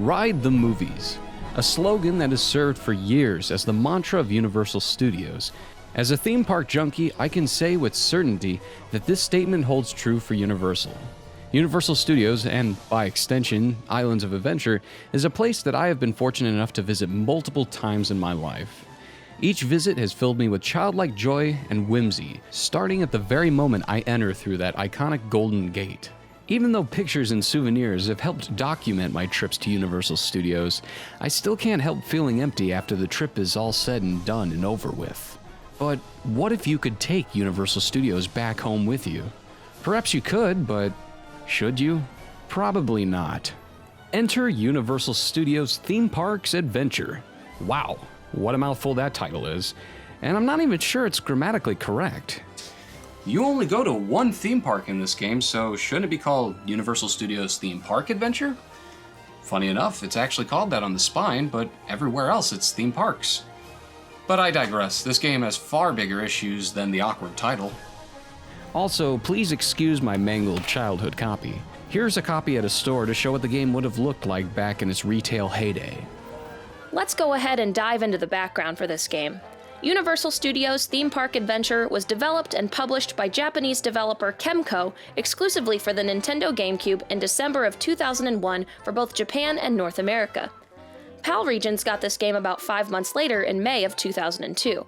Ride the movies, a slogan that has served for years as the mantra of Universal Studios. As a theme park junkie, I can say with certainty that this statement holds true for Universal. Universal Studios, and by extension, Islands of Adventure, is a place that I have been fortunate enough to visit multiple times in my life. Each visit has filled me with childlike joy and whimsy, starting at the very moment I enter through that iconic Golden Gate. Even though pictures and souvenirs have helped document my trips to Universal Studios, I still can't help feeling empty after the trip is all said and done and over with. But what if you could take Universal Studios back home with you? Perhaps you could, but should you? Probably not. Enter Universal Studios Theme Parks Adventure. Wow, what a mouthful that title is. And I'm not even sure it's grammatically correct. You only go to one theme park in this game, so shouldn't it be called Universal Studios Theme Park Adventure? Funny enough, it's actually called that on the spine, but everywhere else it's theme parks. But I digress. This game has far bigger issues than the awkward title. Also, please excuse my mangled childhood copy. Here's a copy at a store to show what the game would have looked like back in its retail heyday. Let's go ahead and dive into the background for this game. Universal Studios Theme Park Adventure was developed and published by Japanese developer Kemco exclusively for the Nintendo GameCube in December of 2001 for both Japan and North America. PAL regions got this game about 5 months later in May of 2002.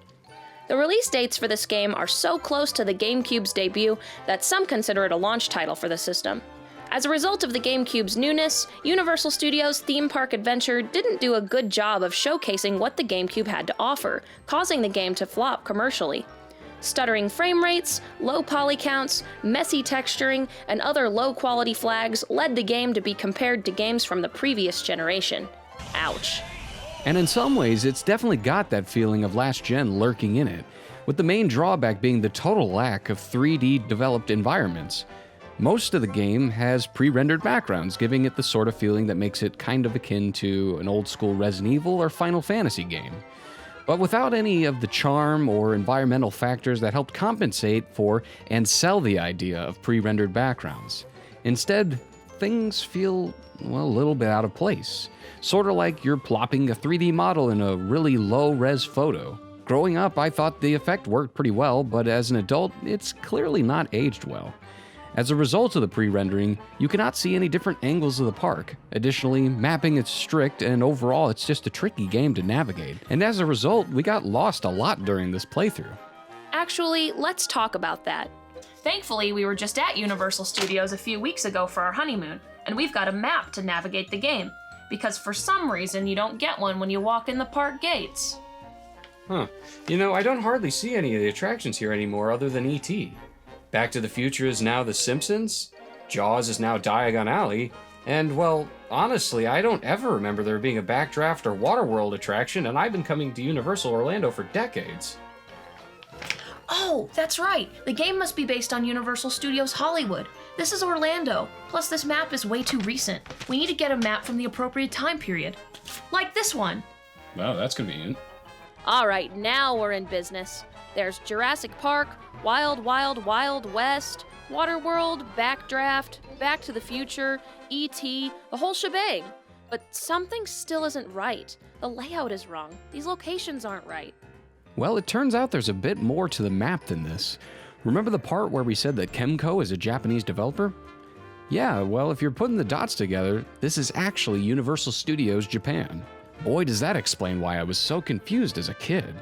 The release dates for this game are so close to the GameCube's debut that some consider it a launch title for the system. As a result of the GameCube's newness, Universal Studios Theme Park Adventure didn't do a good job of showcasing what the GameCube had to offer, causing the game to flop commercially. Stuttering frame rates, low poly counts, messy texturing, and other low-quality flags led the game to be compared to games from the previous generation. Ouch. And in some ways, it's definitely got that feeling of last gen lurking in it, with the main drawback being the total lack of 3D developed environments. Most of the game has pre-rendered backgrounds, giving it the sort of feeling that makes it kind of akin to an old school Resident Evil or Final Fantasy game, but without any of the charm or environmental factors that help compensate for and sell the idea of pre-rendered backgrounds. Instead, things feel, well, a little bit out of place. Sort of like you're plopping a 3D model in a really low-res photo. Growing up, I thought the effect worked pretty well, but as an adult, it's clearly not aged well. As a result of the pre-rendering, you cannot see any different angles of the park. Additionally, mapping is strict, and overall, it's just a tricky game to navigate. And as a result, we got lost a lot during this playthrough. Actually, let's talk about that. Thankfully, we were just at Universal Studios a few weeks ago for our honeymoon, and we've got a map to navigate the game. Because for some reason you don't get one when you walk in the park gates. Huh. You know, I don't hardly see any of the attractions here anymore other than E.T. Back to the Future is now The Simpsons, Jaws is now Diagon Alley, and, well, honestly, I don't ever remember there being a Backdraft or Waterworld attraction, and I've been coming to Universal Orlando for decades. Oh, that's right! The game must be based on Universal Studios Hollywood. This is Orlando. Plus, this map is way too recent. We need to get a map from the appropriate time period. Like this one. Wow, that's convenient. Alright, now we're in business. There's Jurassic Park, Wild Wild Wild West, Waterworld, Backdraft, Back to the Future, E.T., the whole shebang. But something still isn't right. The layout is wrong. These locations aren't right. Well, it turns out there's a bit more to the map than this. Remember the part where we said that Kemco is a Japanese developer? Yeah, well, if you're putting the dots together, this is actually Universal Studios Japan. Boy, does that explain why I was so confused as a kid.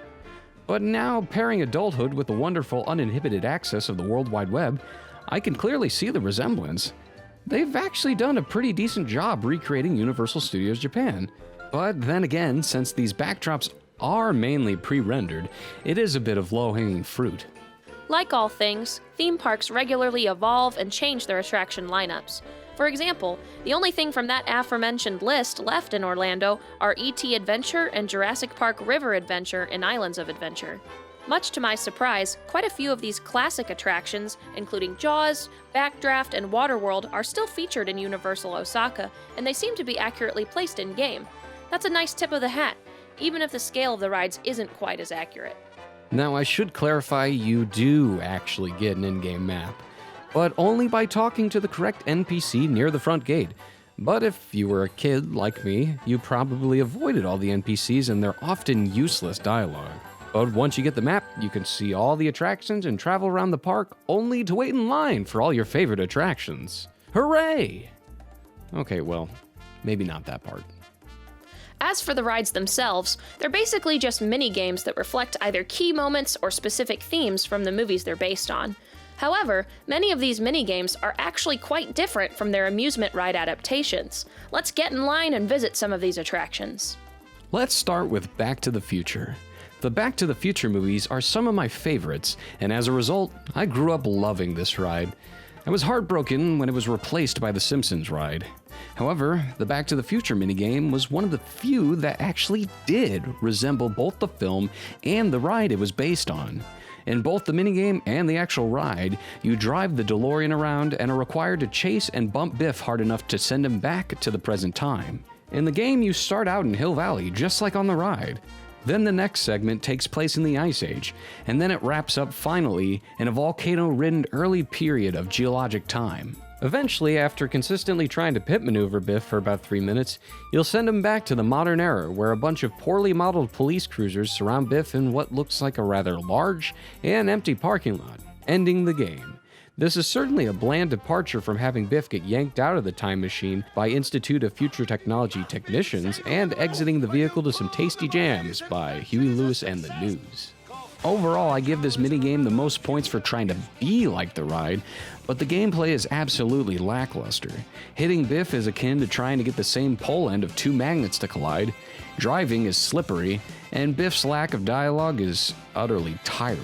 But now, pairing adulthood with the wonderful uninhibited access of the World Wide Web, I can clearly see the resemblance. They've actually done a pretty decent job recreating Universal Studios Japan. But then again, since these backdrops are mainly pre-rendered, it is a bit of low-hanging fruit. Like all things, theme parks regularly evolve and change their attraction lineups. For example, the only thing from that aforementioned list left in Orlando are E.T. Adventure and Jurassic Park River Adventure in Islands of Adventure. Much to my surprise, quite a few of these classic attractions, including Jaws, Backdraft, and Waterworld, are still featured in Universal Osaka, and they seem to be accurately placed in-game. That's a nice tip of the hat, even if the scale of the rides isn't quite as accurate. Now, I should clarify you do actually get an in-game map, but only by talking to the correct NPC near the front gate. But if you were a kid like me, you probably avoided all the NPCs and their often useless dialogue. But once you get the map, you can see all the attractions and travel around the park only to wait in line for all your favorite attractions. Hooray! Okay, well, maybe not that part. As for the rides themselves, they're basically just mini-games that reflect either key moments or specific themes from the movies they're based on. However, many of these mini-games are actually quite different from their amusement ride adaptations. Let's get in line and visit some of these attractions. Let's start with Back to the Future. The Back to the Future movies are some of my favorites, and as a result, I grew up loving this ride. I was heartbroken when it was replaced by the Simpsons ride. However, the Back to the Future minigame was one of the few that actually did resemble both the film and the ride it was based on. In both the minigame and the actual ride, you drive the DeLorean around and are required to chase and bump Biff hard enough to send him back to the present time. In the game, you start out in Hill Valley, just like on the ride. Then the next segment takes place in the Ice Age, and then it wraps up finally in a volcano-ridden early period of geologic time. Eventually, after consistently trying to pit maneuver Biff for about 3 minutes, you'll send him back to the modern era where a bunch of poorly modeled police cruisers surround Biff in what looks like a rather large and empty parking lot, ending the game. This is certainly a bland departure from having Biff get yanked out of the time machine by Institute of Future Technology technicians and exiting the vehicle to some tasty jams by Huey Lewis and the News. Overall, I give this minigame the most points for trying to be like the ride, but the gameplay is absolutely lackluster. Hitting Biff is akin to trying to get the same pole end of two magnets to collide, driving is slippery, and Biff's lack of dialogue is utterly tiring.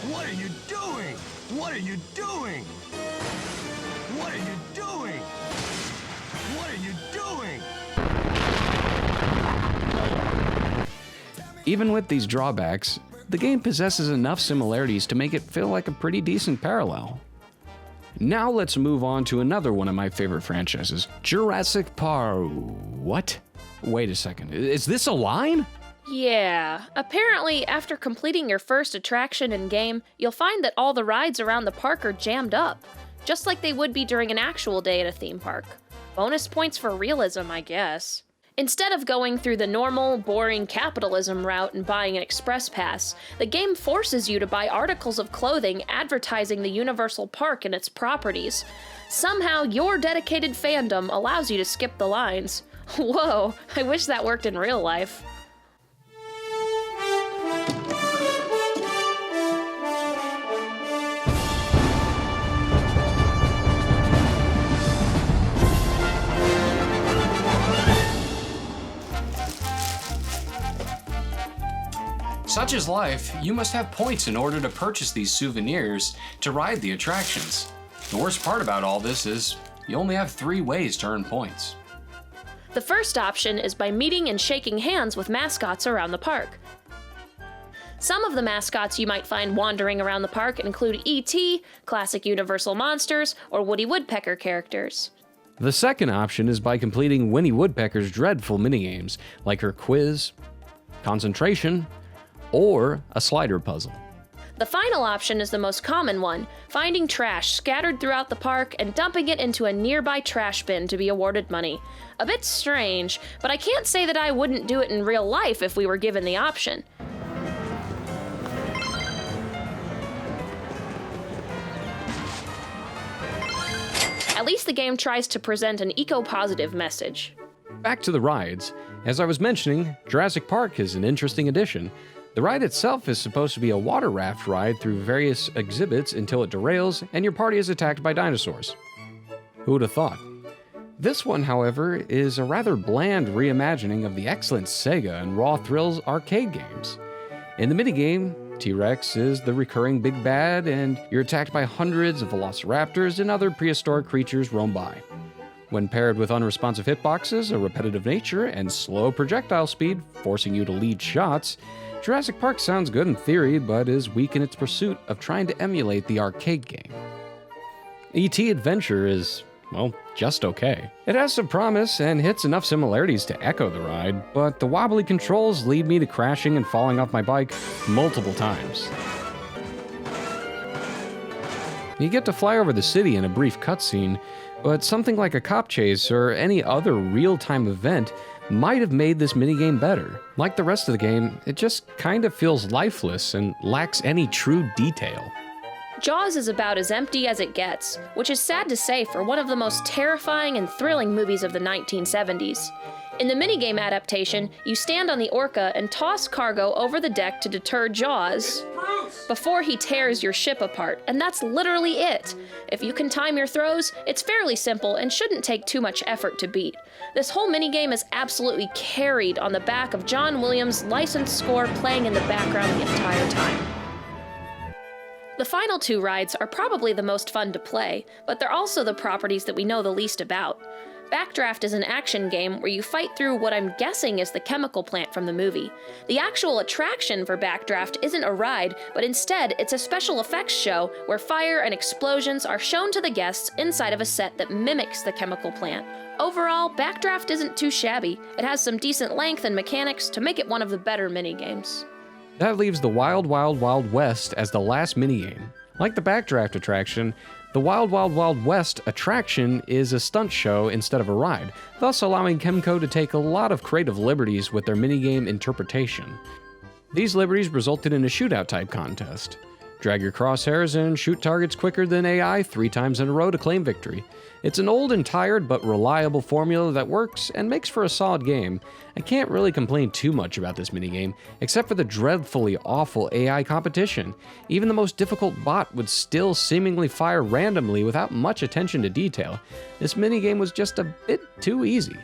What are you doing? What are you doing? What are you doing? What are you doing? Even with these drawbacks, the game possesses enough similarities to make it feel like a pretty decent parallel. Now let's move on to another one of my favorite franchises, Jurassic Park. What? Wait a second, is this a line? Yeah, apparently after completing your first attraction in-game, you'll find that all the rides around the park are jammed up, just like they would be during an actual day at a theme park. Bonus points for realism, I guess. Instead of going through the normal, boring capitalism route and buying an express pass, the game forces you to buy articles of clothing advertising the Universal Park and its properties. Somehow, your dedicated fandom allows you to skip the lines. Whoa, I wish that worked in real life. Such is life, you must have points in order to purchase these souvenirs to ride the attractions. The worst part about all this is, you only have 3 ways to earn points. The first option is by meeting and shaking hands with mascots around the park. Some of the mascots you might find wandering around the park include E.T., classic Universal monsters, or Woody Woodpecker characters. The second option is by completing Winnie Woodpecker's dreadful minigames, like her quiz, concentration, or a slider puzzle. The final option is the most common one, finding trash scattered throughout the park and dumping it into a nearby trash bin to be awarded money. A bit strange, but I can't say that I wouldn't do it in real life if we were given the option. At least the game tries to present an eco-positive message. Back to the rides. As I was mentioning, Jurassic Park is an interesting addition. The ride itself is supposed to be a water raft ride through various exhibits until it derails and your party is attacked by dinosaurs. Who would have thought? This one, however, is a rather bland reimagining of the excellent Sega and Raw Thrills arcade games. In the minigame, T-Rex is the recurring big bad and you're attacked by hundreds of velociraptors and other prehistoric creatures roam by. When paired with unresponsive hitboxes, a repetitive nature, and slow projectile speed, forcing you to lead shots, Jurassic Park sounds good in theory, but is weak in its pursuit of trying to emulate the arcade game. E.T. Adventure is, well, just okay. It has some promise and hits enough similarities to echo the ride, but the wobbly controls lead me to crashing and falling off my bike multiple times. You get to fly over the city in a brief cutscene, but something like a cop chase or any other real-time event might have made this minigame better. Like the rest of the game, it just kind of feels lifeless and lacks any true detail. Jaws is about as empty as it gets, which is sad to say for one of the most terrifying and thrilling movies of the 1970s. In the minigame adaptation, you stand on the Orca and toss cargo over the deck to deter Jaws before he tears your ship apart, and that's literally it. If you can time your throws, it's fairly simple and shouldn't take too much effort to beat. This whole minigame is absolutely carried on the back of John Williams' licensed score playing in the background the entire time. The final two rides are probably the most fun to play, but they're also the properties that we know the least about. Backdraft is an action game where you fight through what I'm guessing is the chemical plant from the movie. The actual attraction for Backdraft isn't a ride, but instead it's a special effects show where fire and explosions are shown to the guests inside of a set that mimics the chemical plant. Overall, Backdraft isn't too shabby. It has some decent length and mechanics to make it one of the better minigames. That leaves the Wild Wild Wild West as the last minigame. Like the Backdraft attraction, the Wild Wild Wild West attraction is a stunt show instead of a ride, thus allowing Kemco to take a lot of creative liberties with their minigame interpretation. These liberties resulted in a shootout type contest. Drag your crosshairs and shoot targets quicker than AI 3 times in a row to claim victory. It's an old and tired but reliable formula that works and makes for a solid game. I can't really complain too much about this minigame, except for the dreadfully awful AI competition. Even the most difficult bot would still seemingly fire randomly without much attention to detail. This minigame was just a bit too easy.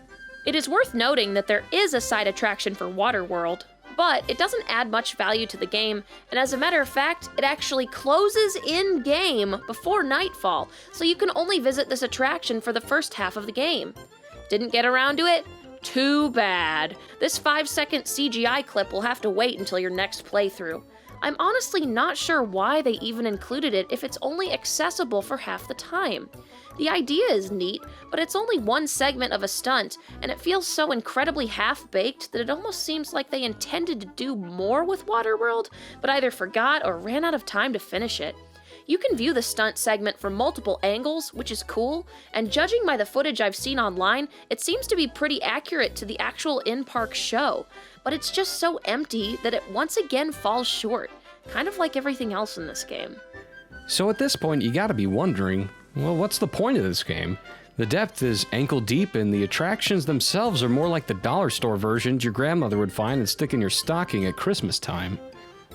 It is worth noting that there is a side attraction for Waterworld, but it doesn't add much value to the game, and as a matter of fact, it actually closes in-game before nightfall, so you can only visit this attraction for the first half of the game. Didn't get around to it? Too bad. This 5-second CGI clip will have to wait until your next playthrough. I'm honestly not sure why they even included it if it's only accessible for half the time. The idea is neat, but it's only one segment of a stunt, and it feels so incredibly half-baked that it almost seems like they intended to do more with Waterworld, but either forgot or ran out of time to finish it. You can view the stunt segment from multiple angles, which is cool, and judging by the footage I've seen online, it seems to be pretty accurate to the actual in-park show, but it's just so empty that it once again falls short, kind of like everything else in this game. So at this point, you gotta be wondering, well, what's the point of this game? The depth is ankle deep, and the attractions themselves are more like the dollar store versions your grandmother would find and stick in your stocking at Christmas time.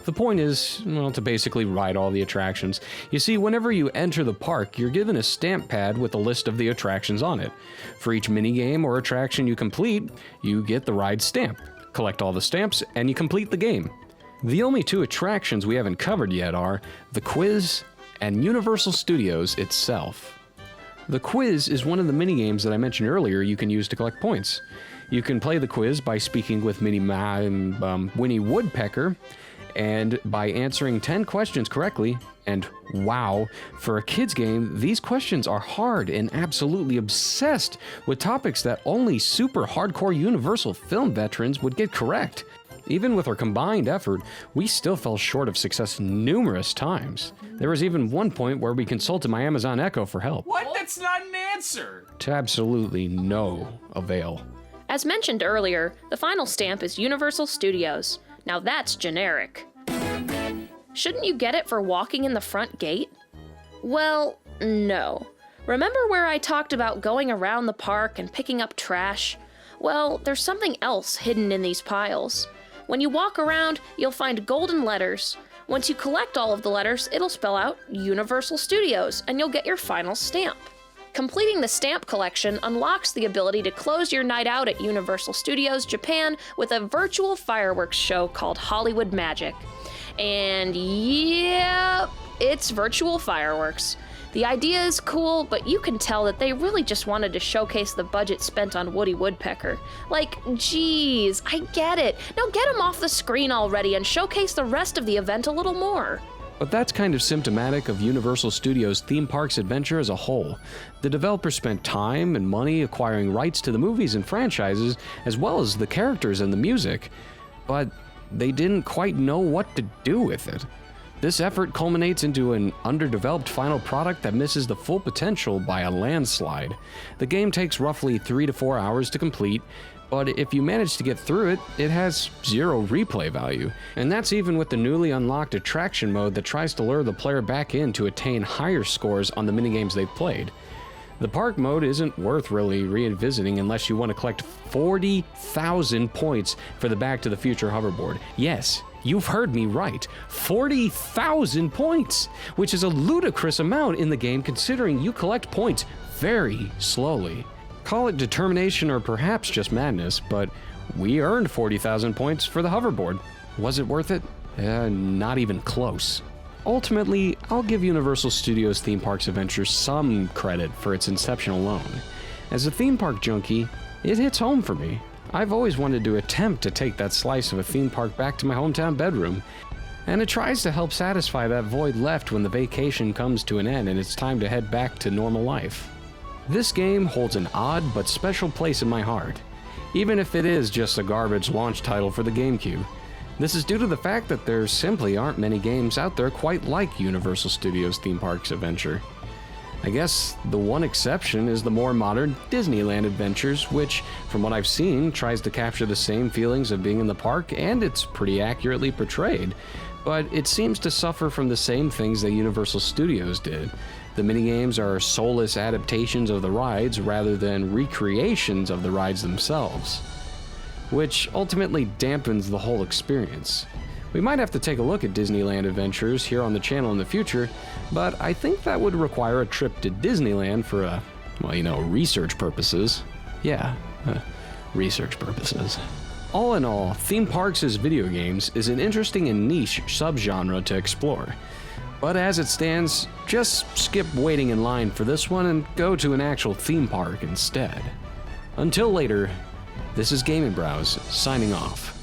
The point is, well, to basically ride all the attractions. You see, whenever you enter the park, you're given a stamp pad with a list of the attractions on it. For each minigame or attraction you complete, you get the ride stamp. Collect all the stamps, and you complete the game. The only 2 attractions we haven't covered yet are the Quiz and Universal Studios itself. The Quiz is one of the minigames that I mentioned earlier you can use to collect points. You can play the quiz by speaking with Winnie Woodpecker, and by answering 10 questions correctly, and wow, for a kid's game, these questions are hard and absolutely obsessed with topics that only super hardcore Universal film veterans would get correct. Even with our combined effort, we still fell short of success numerous times. There was even one point where we consulted my Amazon Echo for help. What? That's not an answer! To absolutely no avail. As mentioned earlier, the final stamp is Universal Studios. Now that's generic. Shouldn't you get it for walking in the front gate? Well, no. Remember where I talked about going around the park and picking up trash? Well, there's something else hidden in these piles. When you walk around, you'll find golden letters. Once you collect all of the letters, it'll spell out Universal Studios, and you'll get your final stamp. Completing the stamp collection unlocks the ability to close your night out at Universal Studios Japan with a virtual fireworks show called Hollywood Magic. And yep, it's virtual fireworks. The idea is cool, but you can tell that they really just wanted to showcase the budget spent on Woody Woodpecker. Like, geez, I get it. Now get him off the screen already and showcase the rest of the event a little more. But that's kind of symptomatic of Universal Studios' theme parks adventure as a whole. The developers spent time and money acquiring rights to the movies and franchises, as well as the characters and the music, but they didn't quite know what to do with it. This effort culminates into an underdeveloped final product that misses the full potential by a landslide. The game takes roughly 3 to 4 hours to complete, but if you manage to get through it, it has 0 replay value. And that's even with the newly unlocked attraction mode that tries to lure the player back in to attain higher scores on the minigames they've played. The park mode isn't worth really revisiting unless you want to collect 40,000 points for the Back to the Future hoverboard. Yes, you've heard me right. 40,000 points, which is a ludicrous amount in the game considering you collect points very slowly. Call it determination or perhaps just madness, but we earned 40,000 points for the hoverboard. Was it worth it? Not even close. Ultimately, I'll give Universal Studios Theme Parks Adventure some credit for its inception alone. As a theme park junkie, it hits home for me. I've always wanted to attempt to take that slice of a theme park back to my hometown bedroom, and it tries to help satisfy that void left when the vacation comes to an end and it's time to head back to normal life. This game holds an odd but special place in my heart, even if it is just a garbage launch title for the GameCube. This is due to the fact that there simply aren't many games out there quite like Universal Studios Theme Parks Adventure. I guess the one exception is the more modern Disneyland Adventures, which, from what I've seen, tries to capture the same feelings of being in the park, and it's pretty accurately portrayed. But it seems to suffer from the same things that Universal Studios did. The minigames are soulless adaptations of the rides rather than recreations of the rides themselves, which ultimately dampens the whole experience. We might have to take a look at Disneyland Adventures here on the channel in the future, but I think that would require a trip to Disneyland for research purposes. Yeah, research purposes. All in all, theme parks as video games is an interesting and niche subgenre to explore. But as it stands, just skip waiting in line for this one and go to an actual theme park instead. Until later, this is Gaming Browse, signing off.